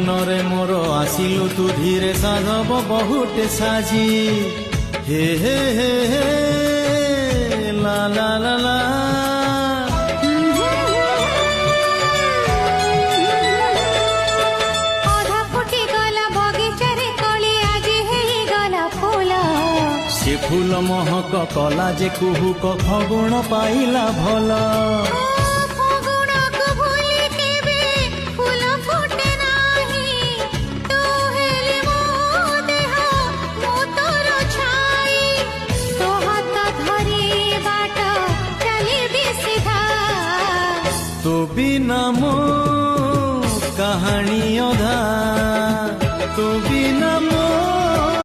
জীবনরে মোর আসিলু তু ধীরে সাধব বহুটে সাজি হে হে হে হে লা লা লা লা ଅଧା ଫୁଟିଗଲା ବଗିଚାରେ କଳି ଆଜି ହେଇଗଲା ଫୁଲ ସେ ଫୁଲ ମହକ କଲା ଯେ କୁହୁକ ଫଗୁଣ ପାଇଲା ଭଲ ଫଗୁଣକୁ ଭୁଲି କେବେ ଫୁଲ ଫୁଟେ ନାହିଁ ତୁ ହେଲେ ମୋ ଦେହ ମୁଁ ତୋର ଛାଇ ତୋ ହାତ ଧରି ବାଟ ଚାଲିବି ସିଧା तो बिना मो कहानी अधा तो